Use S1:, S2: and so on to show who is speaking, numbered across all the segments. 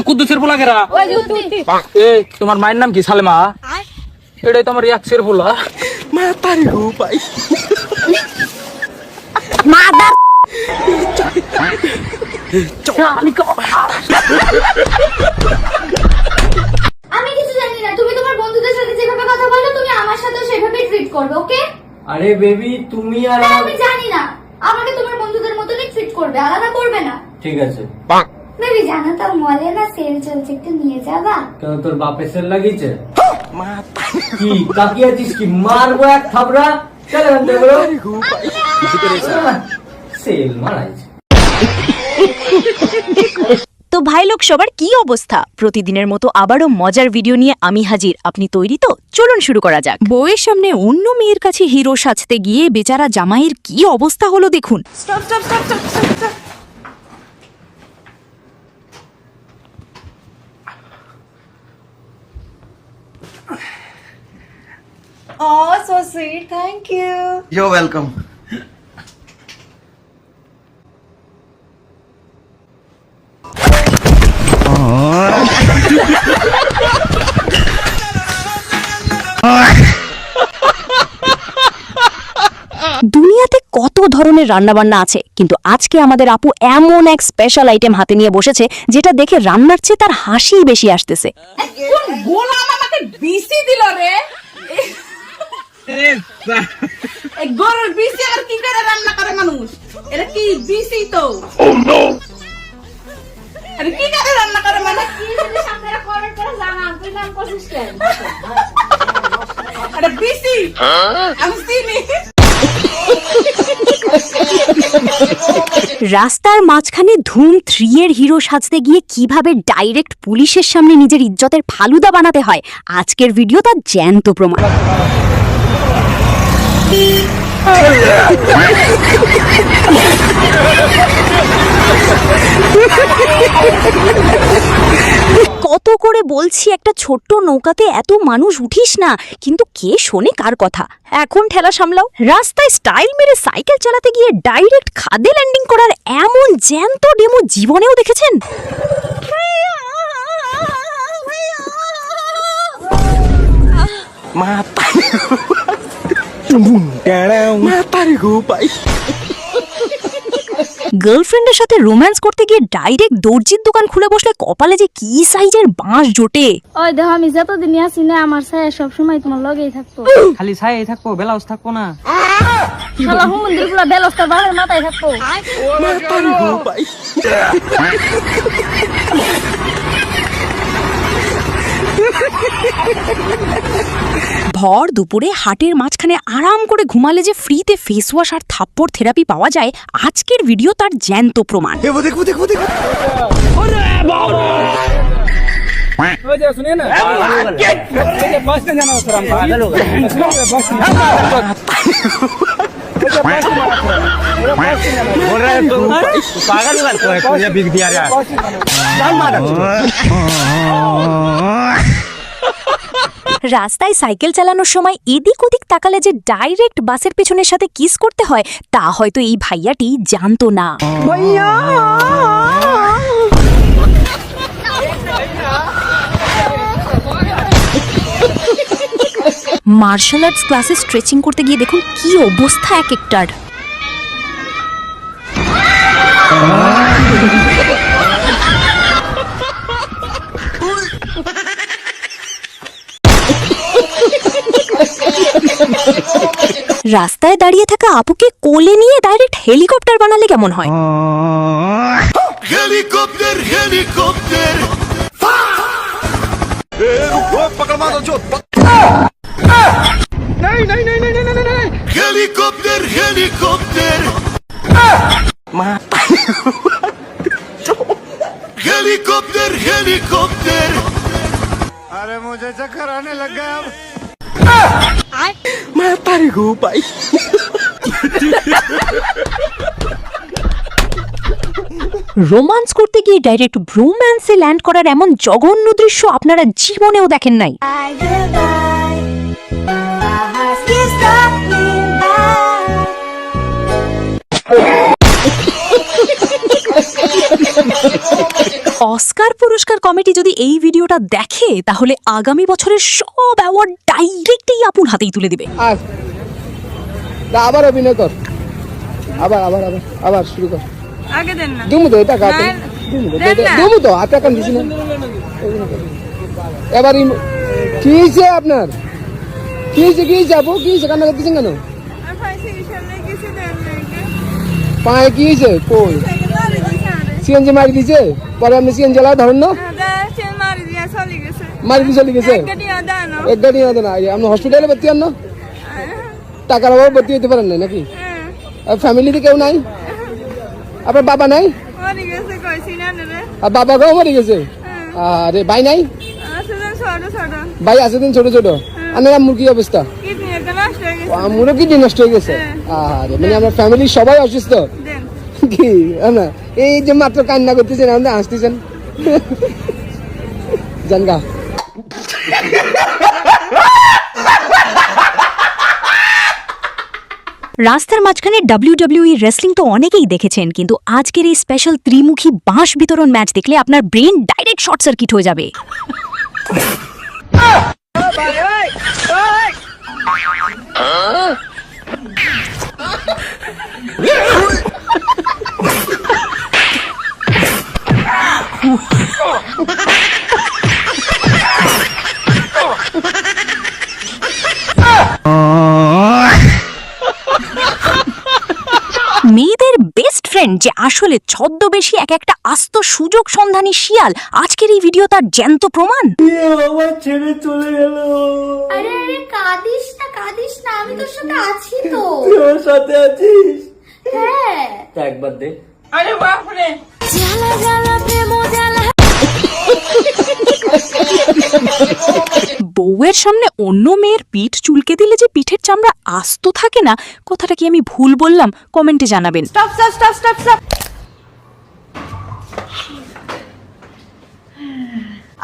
S1: কুদ্দুসের পোলা কেরা? তোমার মায়ের নাম কি? সালেমা? এটাই তোমার ইয়াকসের পোলা। মা তারি গো ভাই,
S2: আমি কিছু জানি না। তুমি তোমার বন্ধুদের সাথে যেভাবে কথা বলো তুমি আমার সাথেও সেভাবেই ট্রিট করবে, ওকে?
S1: আরে বেবি তুমি আর
S2: আমি জানি না, আমাকে তোমার বন্ধুদের মতনই ট্রিট করবে, আলাদা করবে না।
S1: ঠিক আছে।
S2: বেবি জানো তো মলে না সেল চলছে, একটু নিয়ে যাবা?
S1: কেন তোর বাপে সেল লাগিয়েছে? কি কাকিয়াছিস কি? মারবো এক থাবড়া। চল আনতে বলো সেল মারাইছে।
S3: তো ভাই লোক সবার কি অবস্থা? প্রতিদিনের মতো আবারও মজার ভিডিও নিয়ে আমি হাজির। আপনি তৈরি তো? চলুন শুরু করা যাক। বউয়ের সামনে অন্য মেয়ের কাছে হিরো সাজতে গিয়ে বেচারা জামাইয়ের কি অবস্থা হলো দেখুন।
S4: Stop, stop, stop, stop, stop, stop. Oh, so sweet. Thank you.
S5: You're welcome.
S3: দুনিয়াতে কত ধরনের রান্নাবান্না আছে, কিন্তু আজকে আমাদের আপু এমন এক স্পেশাল আইটেম হাতে নিয়ে বসেছে যেটা দেখে রান্নার চেয়ে তার হাসি বেশি আসতেছে।
S4: কোন গোলাম আমাকে বিসি দিল রে? এই গরুর বিসি আর কি করে রান্না করে মানুষ? এটা কি বিসি তো? Oh no! আরে কি করে রান্না করে মানুষ?
S2: কি জিনিস আপনারা কমেন্ট করে জানান, তুই নাম করছিস কেন?
S4: আরে বিসি আমি চিনি।
S3: রাস্তার মাঝখানে ধুম 3 এর হিরো সাজতে গিয়ে কিভাবে ডাইরেক্ট পুলিশের সামনে নিজের ইজ্জতের ফালুদা বানাতে হয়, আজকের ভিডিও তার জ্যান্ত প্রমাণ। কত করে বলছি একটা ছোট্ট নৌকাতে এত মানুষ উঠিস না, কিন্তু কে শোনে কার কথা? এখন ঠেলা সামলাও। রাস্তায় স্টাইল মেরে সাইকেল চালাতে গিয়ে ডাইরেক্ট খাদে ল্যান্ডিং করার এমন জ্যান্ত ডেমো জীবনেও দেখেছেন? গার্লফ্রেন্ডের সাথে রোম্যান্স করতে গিয়ে ডাইরেক্ট দর্জির দোকান খুলে বসলে কপালে যে কি সাইজের বাঁশ জোটে।
S6: ওই দেখো আমি যতদিন আছি না আমার ছায়া সবসময় তোমার লগেই থাকতো।
S1: খালি ছায়াই থাকবো, ব্লাউজ থাকবো না?
S6: শালা হুমন্দির গুলা বেলস্তা বাড়ির মাথায় থাকতো।
S3: ভর দুপুরে হাটের মাঝখানে আরাম করে ঘুমালে যে ফ্রিতে ফেস ওয়াশ আর থাপ্পড় থেরাপি পাওয়া যায়, আজকের ভিডিও তার জ্যান্ত প্রমাণ।
S1: सुनिए ना, बस में जाना सर हमको। बोल रहे हैं तो पागल है, कोई बिग दिया यार।
S3: রাস্তায় সাইকেল চালানোর সময় এদিক ওদিক তাকালে যে ডাইরেক্ট বাসের পেছনের সাথে কিস করতে হয় তা হয়তো এই ভাইয়াটি জানতো না। মার্শাল আর্টস ক্লাসে স্ট্রেচিং করতে গিয়ে দেখুন কি অবস্থা এক একটার। রাস্তায় দাঁড়িয়ে থাকা আপুকে কোলে নিয়ে ডাইরেক্ট হেলিকপ্টার বানালে কেমন হয়?
S5: हेलीकॉप्टर हेलीकॉप्टर
S1: नहीं नहीं नहीं नहीं नहीं नहीं
S5: हेलीकॉप्टर हेलीकॉप्टर हेलीकॉप्टर हेलीकॉप्टर अरे मुझे चक्कर आने लग गया अब
S1: मैं तारी गो भाई
S3: রোমান্স করতে গিয়ে ডাইরেক্ট ব্রোম্যান্সে ল্যান্ড করার এমন জঘন্য দৃশ্য আপনারা জীবনেও দেখেন নাই। অস্কার পুরস্কার কমিটি যদি এই ভিডিওটা দেখে তাহলে আগামী বছরের সব অ্যাওয়ার্ড ডাইরেক্টই আপন হাতেই তুলে দিবে।
S7: আবার অভিনয় কর, আবার আবার আবার আবার শুরু কর।
S4: আগে দেন না।
S7: দুমু তো টাকা দুমু তো হাতে কান দিছি না। এবার কি হয়েছে আপনার? কি হয়েছে আপু? কি হয়েছে? কান্না করতেছেন কেন? পায়ে কি হয়েছে? কই সিএনজি মারি দিছে? পরে আপনি সিএনজি চালা ধরেন না, মারি দিয়ে চলে গেছে। এক গাড়ি আদে না, আপনি হসপিটালে ভর্তি হন না? টাকার অভাবে ভর্তি হতে পারেন না নাকি? ফ্যামিলিতে কেউ নাই? আপনার বাবা নাই? আর বাবাকেও মরে গেছে? আরে ভাই নাই? ভাই আছে দিন ছোট ছোট। আপনার আম্মুর কি অবস্থা? আম্মুরও কিডনি নষ্ট হয়ে গেছে? আরে মানে আমার ফ্যামিলির সবাই অসুস্থ কি না? এই যে মাত্র কান্না করতেছেন, আমাদের হাসতেছেন জানগা।
S3: রাস্তার মাঝখানে WWE রেসলিং তো অনেকেই দেখেছেন, কিন্তু আজকের এই স্পেশাল ত্রিমুখী বাঁশ বিতরণ ম্যাচ দেখলে আপনার ব্রেন ডাইরেক্ট শর্ট সার্কিট হয়ে যাবে। মেয়েদের বেস্ট ফ্রেন্ড যে আসলে ছদ্মবেশী এক একটা আস্ত সুযোগ সন্ধানী শিয়াল, আজকের এই ভিডিও তার জ্যান্ত প্রমাণ।
S2: আরে আরে কাঁদিস না, আমি তোর সাথে আছি তো।
S1: তোর সাথে আছিস?
S2: হ্যাঁ
S1: একবার দে।
S4: আরে বাপ রে,
S2: জ্বালা জ্বালা প্রেম জ্বালা।
S3: বউয়ের সামনে অন্য মেয়ের পিঠ চুলকে দিলে যে পিঠের চামড়া আস্ত থাকে না, কথাটা কি আমি ভুল বললাম? কমেন্টে জানাবেন।
S4: Stop stop stop stop stop.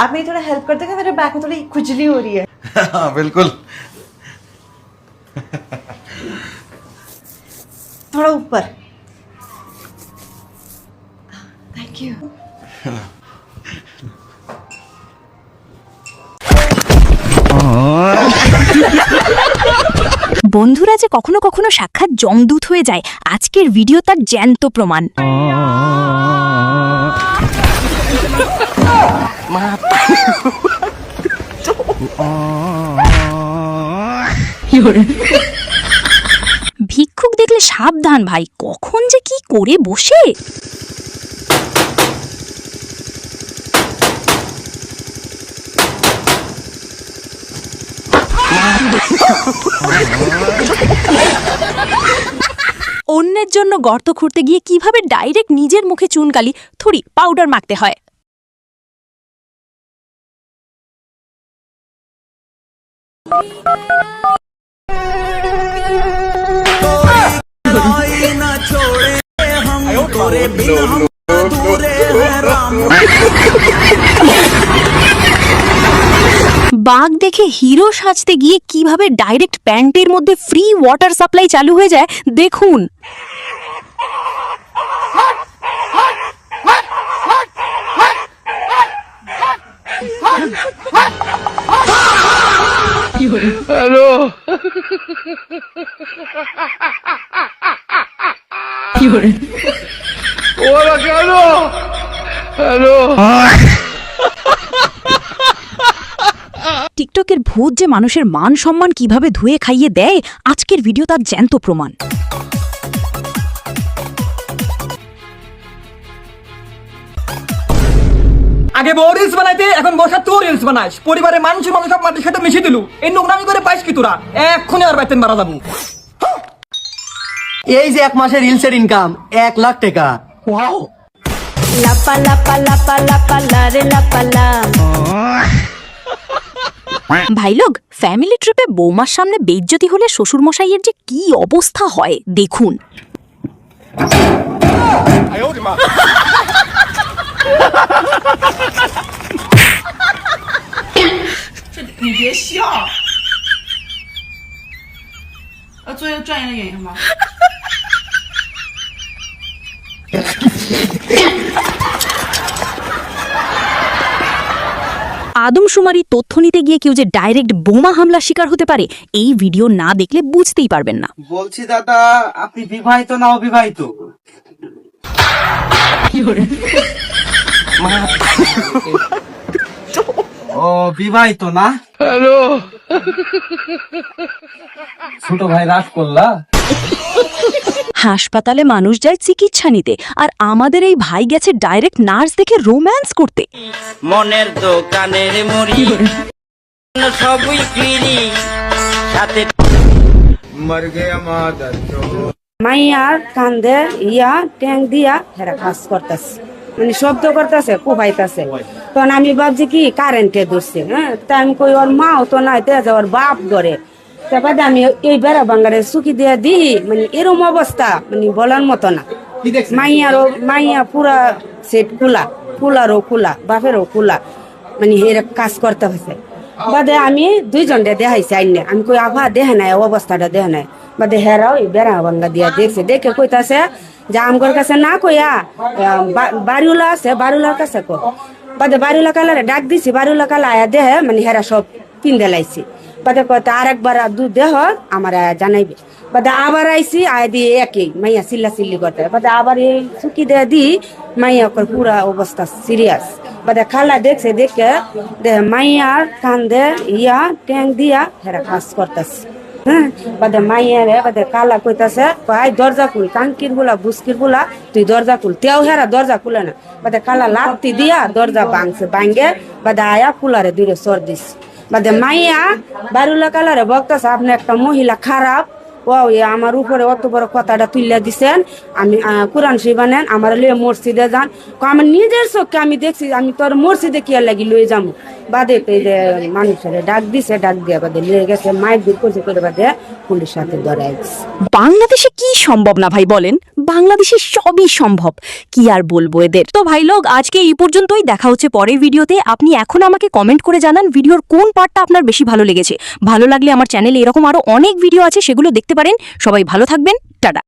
S8: आप मेरी थोड़ा हेल्प कर देंगे? मेरे बैक में थोड़ी खुजली हो रही है।
S5: हाँ बिल्कुल।
S8: थोड़ा ऊपर। Thank you.
S3: বন্ধুরা যে কখনো কখনো সাক্ষাৎ জমদূত হয়ে যায়, আজকের ভিডিও তার জ্যান্ত প্রমাণ। ভিক্ষুক দেখলে সাবধান ভাই, কখন যে কি করে বসে। অন্যের জন্য গর্ত খুঁড়তে গিয়ে কিভাবে ডাইরেক্ট নিজের মুখে চুনকালি থুড়ি পাউডার মাখতে হয়। বাঘ দেখে হিরো সাজতে গিয়ে কিভাবে ডাইরেক্ট প্যান্টের মধ্যে ফ্রি ওয়াটার সাপ্লাই চালু হয়ে যায় দেখুন।
S7: হ্যালো ওরা কেন? হ্যালো
S3: টিকটকের ভূত যে মানুষের মান সম্মান কিভাবে ধুয়ে খাইয়ে দেয়, আজকের ভিডিও তার জ্যান্ত প্রমাণ।
S1: আগে বউ রিলস বানাইতে, এখন বসা তুই রিলস বানাইস। পরিবারের মানুষ সব মাটির সাথে মিশিয়ে দিলু। এই নোংরামি করে পাইস কি তোরা? এক্ষুনি আর বাইতেন মারা যাবো।
S9: এই যে এক মাসের রিলসের ইনকাম 1 লাখ টাকা।
S1: ওয়াও,
S3: লাপা লাপা লাপা লাপা লারে লাপা লা। ভাই লোক, ফ্যামিলি ট্রিপে বৌমার সামনে বেইজ্জতি হলে শ্বশুর মশাইয়ের যে কি অবস্থা হয় দেখুন।
S4: 你别笑。做一个专业的演员吗？
S3: আদমশুমারি তথ্য নিতে গিয়ে কেউ যে ডাইরেক্ট বোমা হামলা শিকার হতে পারে এই ভিডিও না দেখলে বুঝতেই পারবেন না।
S9: বলছি দাদা আপনি বিবাহিত না অবিবাহিত? ও বিবাহিত না? হ্যালো ছোট ভাই রাগ করলা?
S3: হাসপাতালে মানুষ যায় চিকিৎসা নিতে, আর আমাদের এই ভাই গেছে ডাইরেক্ট নার্স দেখে রোম্যান্স করতে।
S10: মনের দোকানের মুড়ি সবই কিনি সাথে
S5: मर गया मादर चोद।
S8: মাইয়ার কান্দে ইয়া ট্যাং দিয়া হেরা কাজ করতেছে, মানে শব্দ করতেছে, কোপাইতেছে। তখন আমি ভাবছি কি কারেন্টে ধরছে। হ্যাঁ, তা আমি কই ওর মাও তো নাই, তেজ ওর বাপ ধরে। তারপরে আমি এই বেড়া বাঙ্গারে চুকি দিয়ে দিই, মানে এরম অবস্থা মানে বলার মতো না। মাইয়া পুরা সেট খোলা, খোলারও খোলা, বাপেরও খোলা, মানে এর কাজ করতে হয়েছে। বাদে আমি দুইজনটা দেখাইছি আইনে, আমি কই আভা দেখে নাই অবস্থাটা দেখে নাই। বাদে হেরাও এই বেড়া ভাঙ্গা দিয়া দেখছে, দেখে কইতাছে যে আমগর কাছে না কইয়া বাড়িওলা আছে, বাড়িওলার কাছে কো। বাদে বাড়িওলা কালারে ডাক দিছি, বাড়িওলা কালা আয়া দেহে মানে হেরা সব পিন্দে লাইছি। বাদে কয়টা আরেকবার দুধ দেহ আমার জানাইবে। বাদে আবার আইসি আয় দিয়ে একই মাইয়া চিল্লা চিল্লি করতে। বাদে আবার এই চুকি দিয়ে দি মাইয়া পুরা অবস্থা সিরিয়াস। বাদে খালা দেখছে, দেখে মাইয়ার কান্দে ইয়া ট্যাং দিয়া হেরা কাজ করতেছে। হ্যাঁ, বাদে মাইয়ারে বাদে কালা কইতাছে ভাই দরজা খুল, কাঙ্কির গুলা বুস্কির গুলা তুই দরজা খুল। তেও হেরা দরজা খুলে না। বাদে কালা লাত্তি দিয়া দরজা ভাঙছে, ভাঙ্গে বাদে আয়া কুলারে দূরে সর দিছে। বাদে মাইয়া বারুলা কালারে বক্তাছে আপনি একটা মহিলা খারাপ, ও আমার উপরে অত বড় কথাটা তুলে দিছেন, আমি কোরআন শরীফ আনেন, আমার লয়ে মসজিদে যান। আমার নিজের চোখে আমি দেখছি, আমি তোর মসজিদে কি লাগি লয়ে যাবো। বাদে এই যে মানুষের ডাক দিছে, ডাক দিয়ে বাদে লিয়ে গেছে, মাইক দূর করছে করে বাদে পুলিশ সাথে ধরাই দিছে।
S3: বাংলাদেশে কি সম্ভব না ভাই বলেন? বাংলাদেশে সবই সম্ভব, কি আর বলবো এদের। তো ভাই লোক, আজকে এই পর্যন্তই, দেখা হচ্ছে পরের ভিডিওতে। আপনি এখন আমাকে কমেন্ট করে জানান ভিডিওর কোন পার্টটা আপনার বেশি ভালো লেগেছে। ভালো লাগলে আমার চ্যানেলে এরকম আরো অনেক ভিডিও আছে, সেগুলো দেখতে পারেন। সবাই ভালো থাকবেন, টাটা।